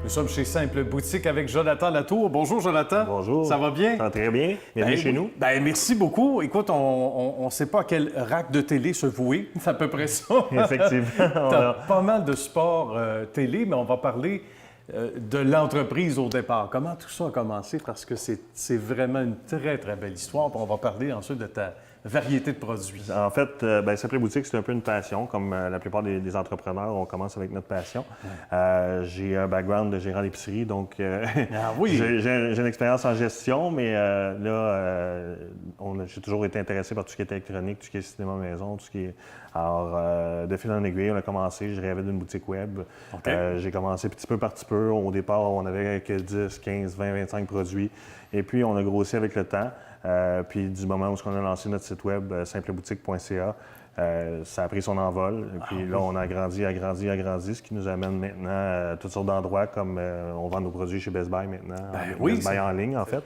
Nous sommes chez Simple Boutique avec Jonathan Latour. Bonjour, Jonathan. Bonjour. Ça va bien? Ça va très bien. Bienvenue chez nous. Merci beaucoup. Écoute, on ne sait pas à quel rack de télé se vouer. C'est à peu près ça. Effectivement. Tu as pas mal de sports télé, mais on va parler de l'entreprise au départ. Comment tout ça a commencé? Parce que c'est vraiment une très, très belle histoire. Puis on va parler ensuite de ta variété de produits. En fait, Simple Boutique, c'est un peu une passion. Comme la plupart des entrepreneurs, on commence avec notre passion. J'ai un background de gérant d'épicerie, donc j'ai une expérience en gestion, mais j'ai toujours été intéressé par tout ce qui est électronique, tout ce qui est cinéma maison, tout ce qui est... Alors, de fil en aiguille, on a commencé, je rêvais d'une boutique web. J'ai commencé petit peu par petit peu. Au départ, on avait que 10, 15, 20, 25 produits. Et puis, on a grossi avec le temps. Puis du moment où on a lancé notre site web, simpleboutique.ca, ça a pris son envol. Et puis là, on a agrandi, ce qui nous amène maintenant à toutes sortes d'endroits, comme on vend nos produits chez Best Buy maintenant, Best Buy en ligne en fait.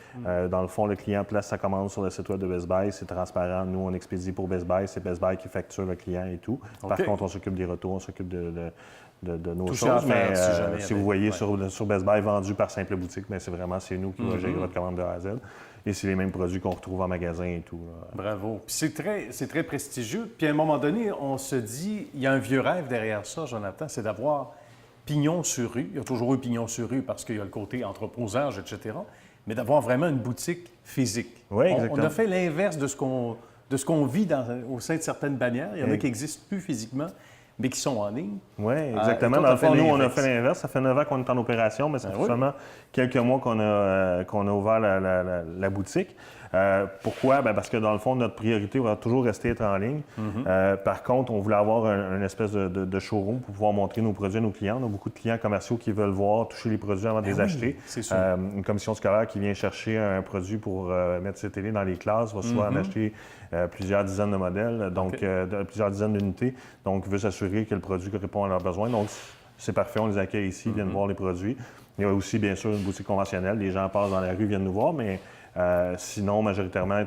Dans le fond, le client place sa commande sur le site web de Best Buy, c'est transparent. Nous, on expédie pour Best Buy, c'est Best Buy qui facture le client et tout. Par contre, on s'occupe des retours, on s'occupe de nos choses, mais si vous voyez sur Best Buy vendu par Simple Boutique, c'est nous qui va gérer votre commande de A à Z. Et c'est les mêmes produits qu'on retrouve en magasin et tout. Bravo. Puis c'est très prestigieux. Puis à un moment donné, on se dit, il y a un vieux rêve derrière ça, Jonathan, c'est d'avoir pignon sur rue. Il y a toujours eu pignon sur rue parce qu'il y a le côté entreposage, etc. Mais d'avoir vraiment une boutique physique. Oui, exactement. On a fait l'inverse de ce qu'on vit au sein de certaines bannières. Il y en a qui n'existent plus physiquement, mais qui sont en ligne. Oui, exactement. Dans le fond, nous, on a fait l'inverse. Ça fait 9 ans qu'on est en opération, mais ça fait seulement quelques mois qu'on a ouvert la boutique. Pourquoi? Parce que dans le fond, notre priorité va toujours rester être en ligne. Par contre, on voulait avoir une espèce de showroom pour pouvoir montrer nos produits à nos clients. On a beaucoup de clients commerciaux qui veulent voir, toucher les produits avant de les acheter. C'est sûr. Une commission scolaire qui vient chercher un produit pour mettre ses télés dans les classes va souvent en acheter plusieurs dizaines de modèles, donc plusieurs dizaines d'unités. Donc, veut s'assurer que le produit répond à leurs besoins. Donc, c'est parfait, on les accueille ici, ils viennent voir les produits. Il y a aussi, bien sûr, une boutique conventionnelle. Les gens passent dans la rue, viennent nous voir, mais sinon, majoritairement,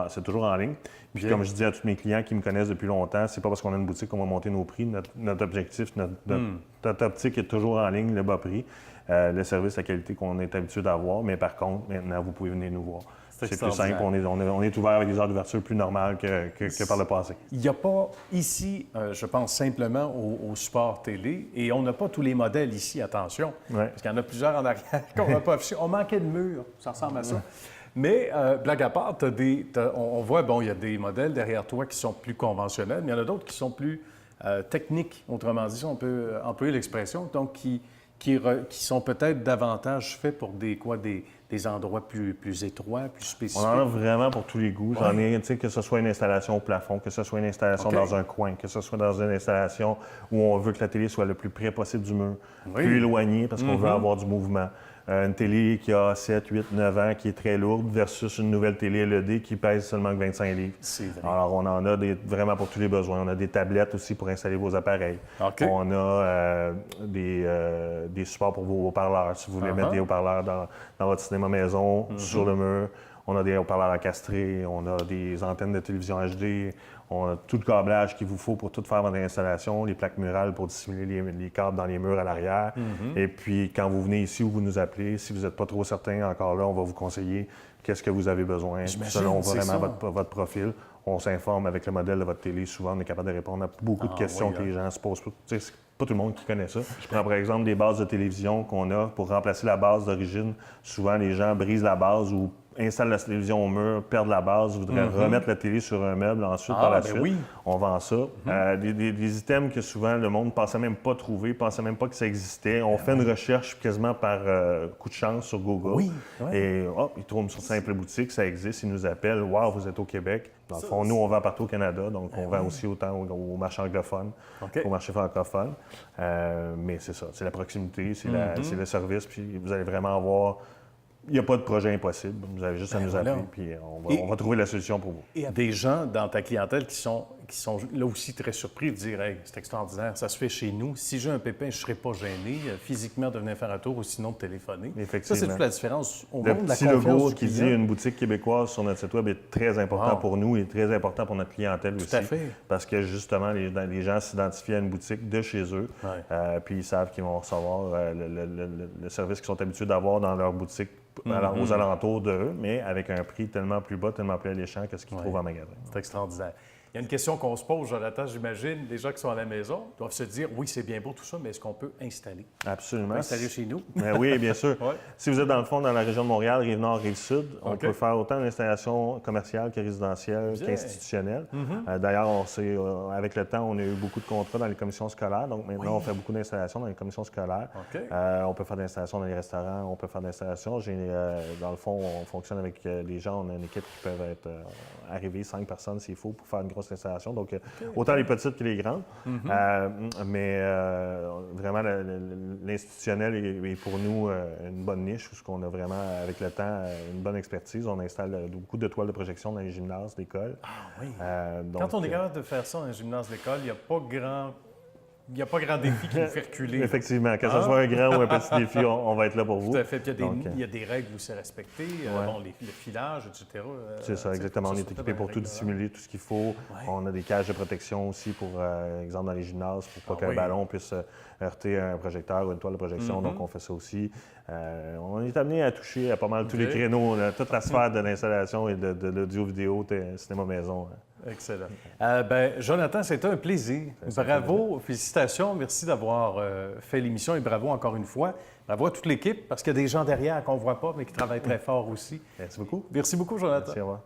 c'est toujours en ligne. Puis, comme je dis à tous mes clients qui me connaissent depuis longtemps, c'est pas parce qu'on a une boutique qu'on va monter nos prix. Notre objectif, notre optique est toujours en ligne, le bas prix, le service, la qualité qu'on est habitué d'avoir. Mais par contre, maintenant, vous pouvez venir nous voir. C'est plus simple. On est ouvert avec des heures d'ouverture plus normales que par le passé. Il n'y a pas ici, je pense simplement au support télé, et on n'a pas tous les modèles ici, attention, parce qu'il y en a plusieurs en arrière qu'on n'a pas affichés. On manquait de murs, ça ressemble à ça. Mais, blague à part, on voit, il y a des modèles derrière toi qui sont plus conventionnels, mais il y en a d'autres qui sont plus techniques, autrement dit, si on peut employer l'expression, donc qui sont peut-être davantage faits pour des endroits plus étroits, plus spécifiques. On en a vraiment pour tous les goûts. J'en ai, que ce soit une installation au plafond, que ce soit une installation dans un coin, que ce soit dans une installation où on veut que la télé soit le plus près possible du mur, plus éloignée parce qu'on veut avoir du mouvement. Une télé qui a 7, 8, 9 ans, qui est très lourde, versus une nouvelle télé LED qui pèse seulement que 25 livres. C'est vrai. Alors, on en a vraiment pour tous les besoins. On a des tablettes aussi pour installer vos appareils. On a des supports pour vos haut-parleurs. Si vous voulez mettre des haut-parleurs dans votre cinéma maison, sur le mur. On a des haut-parleurs encastrés, on a des antennes de télévision HD, on a tout le câblage qu'il vous faut pour tout faire votre installation, les plaques murales pour dissimuler les câbles dans les murs à l'arrière. Et puis, quand vous venez ici ou vous nous appelez, si vous n'êtes pas trop certain, encore là, on va vous conseiller qu'est-ce que vous avez besoin selon vraiment votre profil. On s'informe avec le modèle de votre télé. Souvent, on est capable de répondre à beaucoup de questions que les gens se posent. C'est pas tout le monde qui connaît ça. Je prends par exemple des bases de télévision qu'on a pour remplacer la base d'origine. Souvent, les gens brisent la base ou installent la télévision au mur, perdent la base, voudraient remettre la télé sur un meuble ensuite par la suite. On vend ça. Des items que souvent le monde ne pensait même pas trouver, ne pensait même pas que ça existait. On fait une recherche quasiment par coup de chance sur Google. Et ils trouvent sur Simple Boutique, ça existe, ils nous appellent. « Wow, vous êtes au Québec ». Dans le fond, nous, on vend partout au Canada, donc on vend aussi autant au marché anglophone qu'au marché francophone. Mais c'est ça, c'est la proximité, c'est le service, puis vous allez vraiment avoir... Il n'y a pas de projet impossible. Vous avez juste à nous appeler, puis on va trouver la solution pour vous. Et il y a des gens dans ta clientèle qui qui sont là aussi très surpris de dire « Hey, c'est extraordinaire, ça se fait chez nous. Si j'ai un pépin, je ne serai pas gêné physiquement de venir faire un tour ou sinon de téléphoner. » Ça, c'est toute la différence au monde de la confiance logo du qui dit une boutique québécoise sur notre site web est très important pour nous et très important pour notre clientèle aussi. Tout à fait. Parce que justement, les gens s'identifient à une boutique de chez eux, puis ils savent qu'ils vont recevoir le service qu'ils sont habitués d'avoir dans leur boutique aux alentours d'eux, mais avec un prix tellement plus bas, tellement plus alléchant que ce qu'ils trouvent en magasin. C'est extraordinaire. Il y a une question qu'on se pose, Jonathan, j'imagine. Les gens qui sont à la maison doivent se dire, oui, c'est bien beau tout ça, mais est-ce qu'on peut installer? Absolument. Installer chez nous? Oui, bien sûr. Si vous êtes dans le fond, dans la région de Montréal, Rive-Nord, Rive-Sud, on peut faire autant d'installations commerciales que résidentielles qu'institutionnelles. D'ailleurs, avec le temps, on a eu beaucoup de contrats dans les commissions scolaires. Donc maintenant, on fait beaucoup d'installations dans les commissions scolaires. On peut faire des installations dans les restaurants, on peut faire des installations. Dans le fond, on fonctionne avec les gens. On a une équipe qui peut être arrivée 5 personnes s'il faut pour faire une grosse installation. Donc, autant les petites que les grandes. Mais vraiment, l'institutionnel est pour nous une bonne niche, parce qu'on a vraiment, avec le temps, une bonne expertise. On installe beaucoup de toiles de projection dans les gymnases d'école. Quand on est capable de faire ça dans un gymnase d'école, il n'y a pas grand... Il n'y a pas grand défi qui nous fait reculer. Effectivement. Que ce soit un grand ou un petit défi, on va être là pour vous. Tout à fait. Puis il y a des règles aussi à respecter. Le filage, etc. C'est ça, exactement. On est équipé pour tout dissimuler, tout ce qu'il faut. On a des cages de protection aussi pour, exemple, dans les gymnases, pour pas qu'un ballon puisse heurter un projecteur ou une toile de projection. Donc, on fait ça aussi. On est amené à toucher à pas mal tous les créneaux, toute la sphère de l'installation et de l'audio-vidéo, cinéma maison. Excellent. Jonathan, c'était un plaisir. Bravo, félicitations. Merci d'avoir fait l'émission et bravo encore une fois. Bravo à toute l'équipe, parce qu'il y a des gens derrière qu'on ne voit pas, mais qui travaillent très fort aussi. Merci beaucoup. Merci beaucoup, Jonathan. Merci, au revoir.